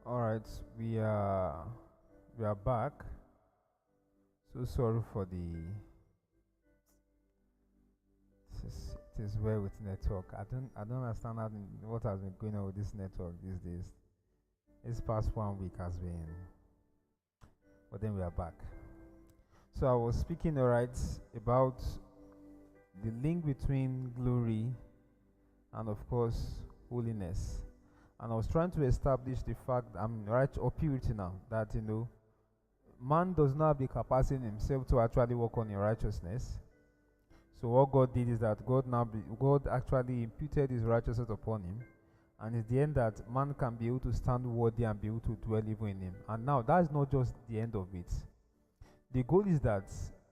All right, we are back. So sorry for the it is well with network. I don't understand what has been going on with this network these days. This past 1 week has been, but then we are back. So I was speaking, all right, about the link between glory and of course holiness, and I was trying to establish the fact I'm right or purity now that man does not have the capacity in himself to actually work on your righteousness. So what God did is that God actually imputed His righteousness upon him, and it's the end that man can be able to stand worthy and be able to dwell even in Him. And now that's not just the end of it. The goal is that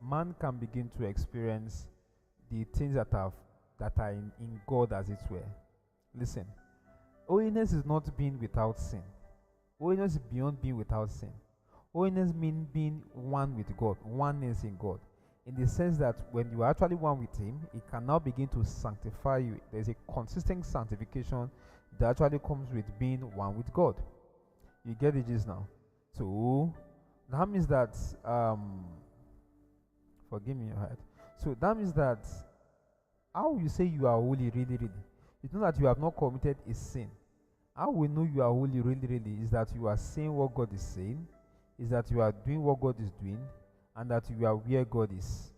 man can begin to experience the things that are in God, as it were. Listen, holiness is not being without sin. Holiness is beyond being without sin. Holiness means being one with God, oneness in God, in the sense that when you are actually one with Him, He can now begin to sanctify you. There's a consistent sanctification that actually comes with being one with God. You get the gist now? So that means that, forgive me, your head. So that means that how you say you are holy, really, really? It's not that you have not committed a sin. How we know you are holy, really, really, is that you are saying what God is saying, is that you are doing what God is doing, and that you are where God is.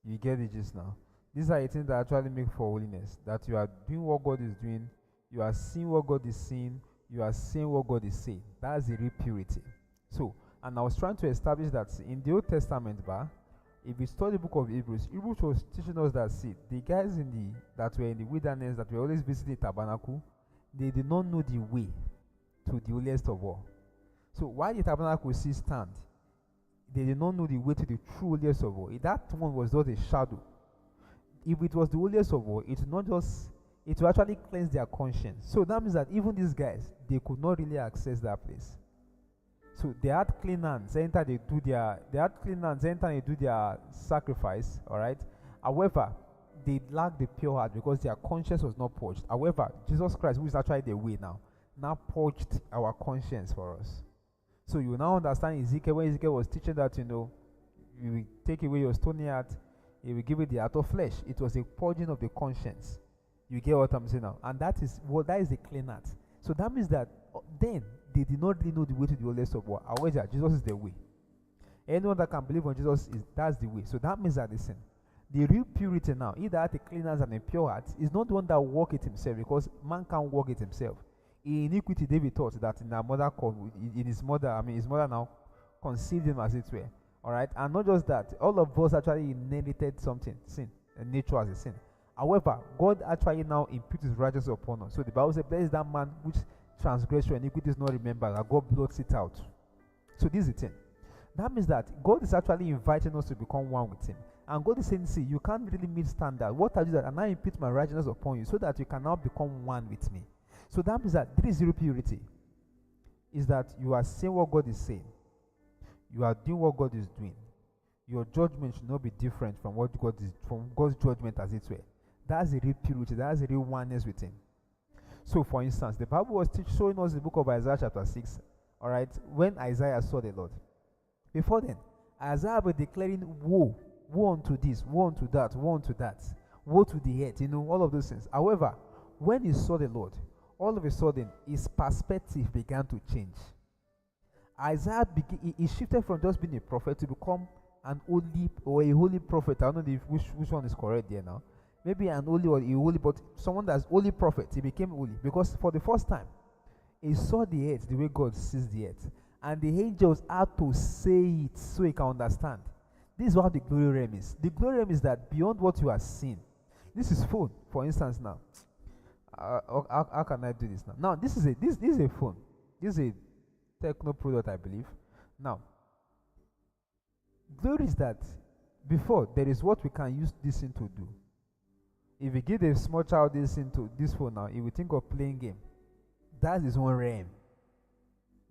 You get it just now. These are the things that actually make for holiness. That you are doing what God is doing, you are seeing what God is seeing, you are saying what God is saying. That's the real purity. So, and I was trying to establish that in the Old Testament, if you study the book of Hebrews, Hebrews was teaching us that the guys that were in the wilderness, that were always visiting the tabernacle, they did not know the way to the holiest of all. So while the tabernacle still stand, they did not know the way to the true holiest of all. That one was just a shadow. If it was the holiest of all, it will actually cleanse their conscience. So that means that even these guys, they could not really access that place. So they had clean hands enter they do their sacrifice, all right. However, they lacked the pure heart because their conscience was not purged. However, Jesus Christ, who is actually the way now purged our conscience for us. So you now understand Ezekiel, when Ezekiel was teaching that, you will take away your stony heart, he will give it the heart of flesh. It was a purging of the conscience. You get what I'm saying now? And that is the clean heart. So that means that then they did not really know the way to the holiest of all. However, Jesus is the way. Anyone that can believe on Jesus, that's the way. So that means that, listen, the real purity now, either at a clean hands and a pure heart, is not the one that walk it himself, because man can't walk it himself. In iniquity, David thought that his mother now conceived him, as it were. All right, and not just that, all of us actually inherited something, sin, and nature as a sin. However, God actually now imputes His righteousness upon us. So the Bible says, "Blessed is that man which transgression and iniquity is not remembered, that God blots it out." So this is the thing. That means that God is actually inviting us to become one with Him. And God is saying, "See, you can't really meet standard. What I do that, and I impute my righteousness upon you, so that you can now become one with me." So that means that this is purity. Is that you are saying what God is saying. You are doing what God is doing. Your judgment should not be different from God's judgment, as it were. That's the real purity. That's the real oneness with Him. So, for instance, the Bible was showing us the book of Isaiah chapter 6. All right, when Isaiah saw the Lord. Before then, Isaiah was declaring woe, woe unto this, woe unto that, woe unto that, woe to the earth, all of those things. However, when he saw the Lord, all of a sudden, his perspective began to change. Isaiah he shifted from just being a prophet to become an holy or a holy prophet. I don't know which one is correct there now. Maybe an holy or a holy, but someone that's holy prophet. He became holy because for the first time, he saw the earth the way God sees the earth, and the angels had to say it so he can understand. This is what the glory realm is. The glory realm is that beyond what you are seeing. This is phone, for instance. Now, how can I do this now? Now, this is a phone. This is a techno product, I believe. Now, glory is that before there is what we can use this thing to do. If you give a small child this into this phone now, he will think of playing game. That's his own realm.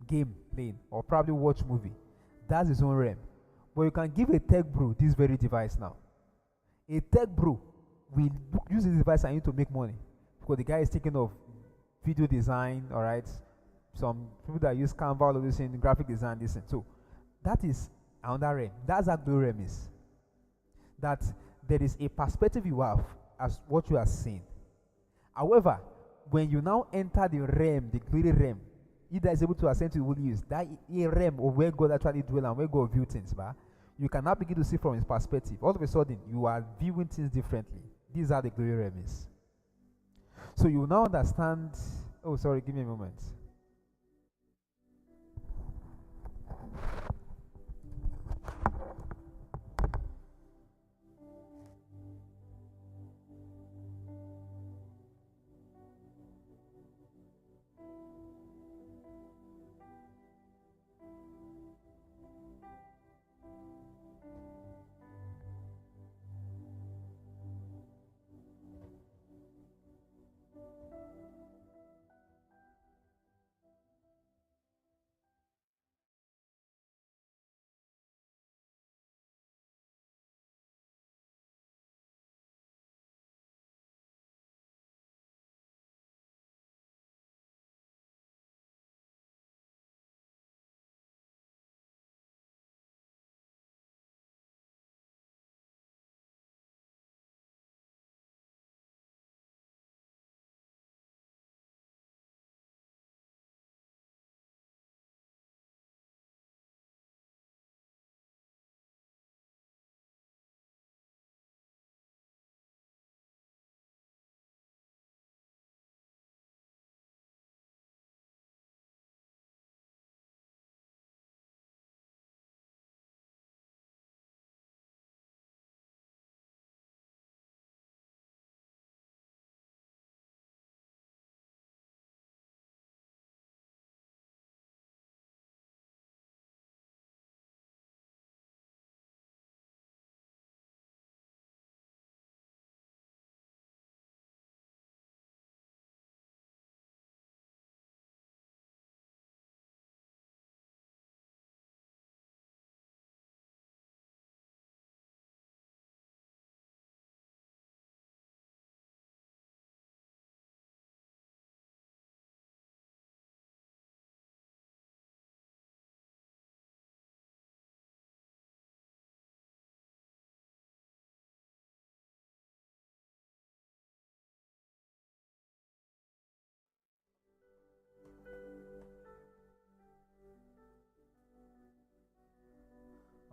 Game playing, or probably watch movie. That's his own realm. But you can give a tech bro this very device now. A tech bro will use this device and you to make money, because the guy is thinking of video design, all right, some people that use Canva, all of this in graphic design, this thing. So that is another realm. That's how glory realm is. That there is a perspective you have as what you are seeing. However, when you now enter the realm, the glory realm, he that is able to ascend to the holy hills, that a realm of where God actually dwells and where God views things, but you cannot begin to see from his perspective. All of a sudden, you are viewing things differently. These are the glory realm is. So you now understand. Oh, sorry, give me a moment.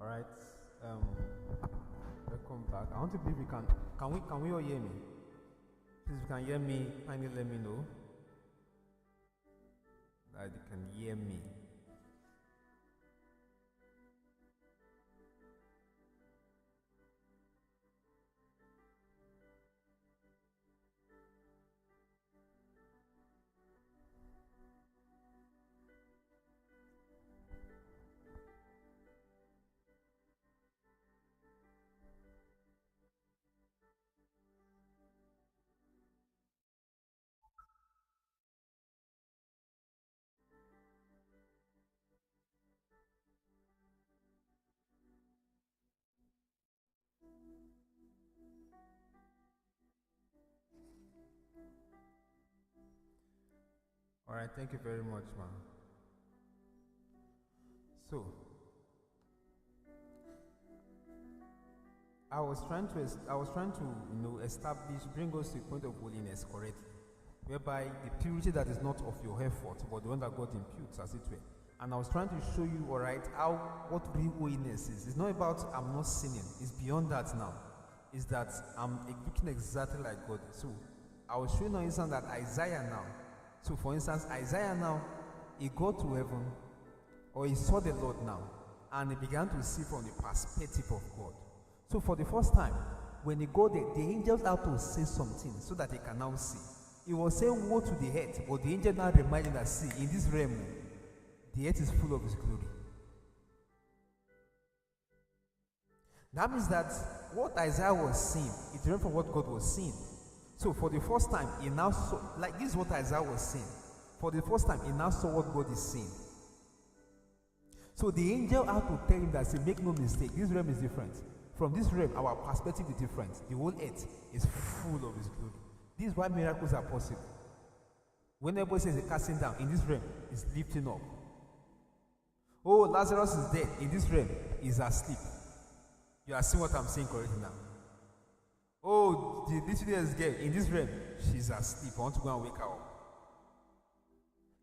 All right. Um, Welcome back. I want to believe we can. Can we all hear me? Please, if you can hear me, kindly let me know that you can hear me. All right. Thank you very much, man. So I was trying to establish, bring us to a point of holiness correctly, whereby the purity that is not of your effort, but the one that God imputes, as it were. And I was trying to show you, all right, how what real holiness is. It's not about I'm not sinning. It's beyond that now. It's that I'm looking exactly like God. So I was showing an instance that Isaiah now. So for instance, Isaiah now, he got to heaven, or he saw the Lord now, and he began to see from the perspective of God. So for the first time, when he got there, the angels had to say something so that he can now see. He was saying woe to the earth, but the angel now reminded him that, see, in this realm, the earth is full of his glory. That means that what Isaiah was seeing, it different from what God was seeing. So for the first time, he now saw, like this is what Isaiah was seeing. For the first time, he now saw what God is seeing. So the angel had to tell him that, say, make no mistake, this realm is different. From this realm, our perspective is different. The whole earth is full of his glory. This is why miracles are possible. When everybody says casting down, in this realm, is lifting up. Oh, Lazarus is dead. In this realm, he's asleep. You are seeing what I'm saying correctly now. Oh, the little is dead. In this realm, she's asleep. I want to go and wake her up.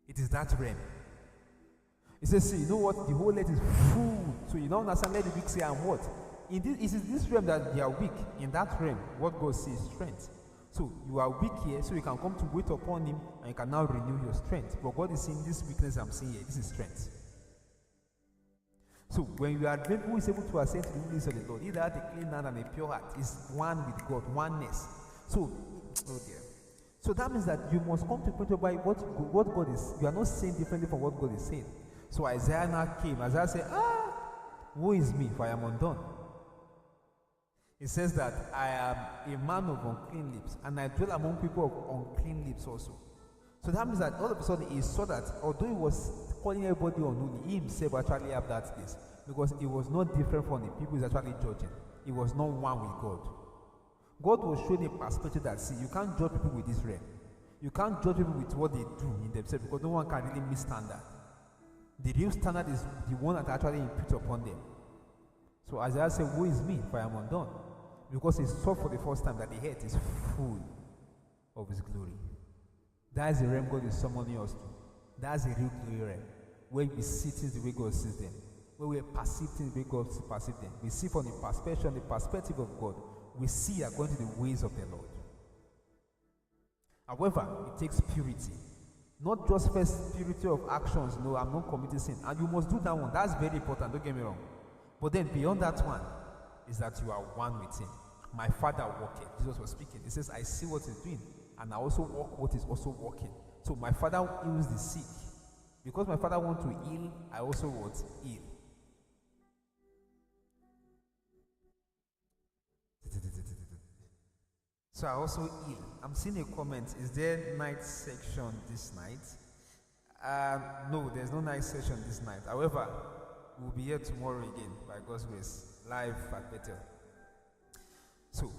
It is that realm. He says, see, you know what? The whole earth is full. So you don't understand, let the weak say, I'm what? It is this realm that they are weak. In that realm, what God sees is strength. So you are weak here, so you can come to wait upon Him, and you can now renew your strength. But God is seeing this weakness I'm seeing here. This is strength. So when you are able, who is able to ascend to the wilderness of the Lord, he that has a clean hand and a pure heart is one with God, oneness. So, oh dear. So that means that you must come to a point whereby what God is, you are not saying differently from what God is saying. So Isaiah now came. Isaiah said, woe is me, for I am undone. It says that I am a man of unclean lips, and I dwell among people of unclean lips also. So that means that all of a sudden he saw that although he was calling everybody unholy, he himself actually had that place. Because it was not different from the people he's actually judging. He was not one with God. God was showing a perspective that, see, you can't judge people with this realm. You can't judge people with what they do in themselves, because no one can really meet standard. The real standard is the one that actually imputes upon them. So Isaiah said, woe is me, for I am undone. Because he saw for the first time that the earth is full of his glory. That is the realm God is summoning us to. That's the real glory realm, where we see things the way God sees them, where we perceive things the way God perceives them. We see from the perspective of God. We see according to the ways of the Lord. However, it takes purity. Not just first purity of actions. No, I'm not committing sin. And you must do that one. That's very important. Don't get me wrong. But then beyond that one is that you are one with Him. My Father walketh. Jesus was speaking. He says, I see what He's doing, and I also walk what He's also walking. So my Father heals the sick. Because my Father wants to heal, I also want to heal. So I also heal. I'm seeing a comment. Is there night section this night? No, there's no night session this night. However, we'll be here tomorrow again, by God's grace, live at Bethel. So,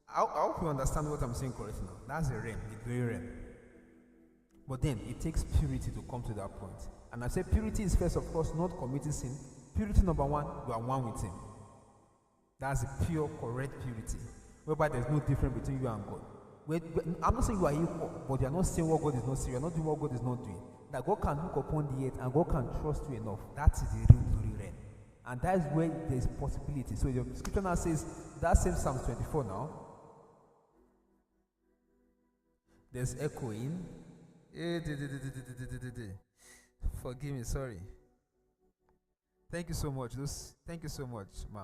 I hope you understand what I'm saying correctly now. That's the realm, the gray realm. But then, it takes purity to come to that point. And I say purity is first, of course, not committing sin. Purity number one, you are one with Him. That's the pure, correct purity, whereby there's no difference between you and God. I'm not saying you are equal, but you are not saying what God is not saying. You are not doing what God is not doing. That God can look upon the earth and God can trust you enough. That is the real glory realm. And that is where there is possibility. So the scripture now says, that same Psalm 24 now. There's echoing. Forgive me, sorry. Thank you so much. Thank you so much, ma'am.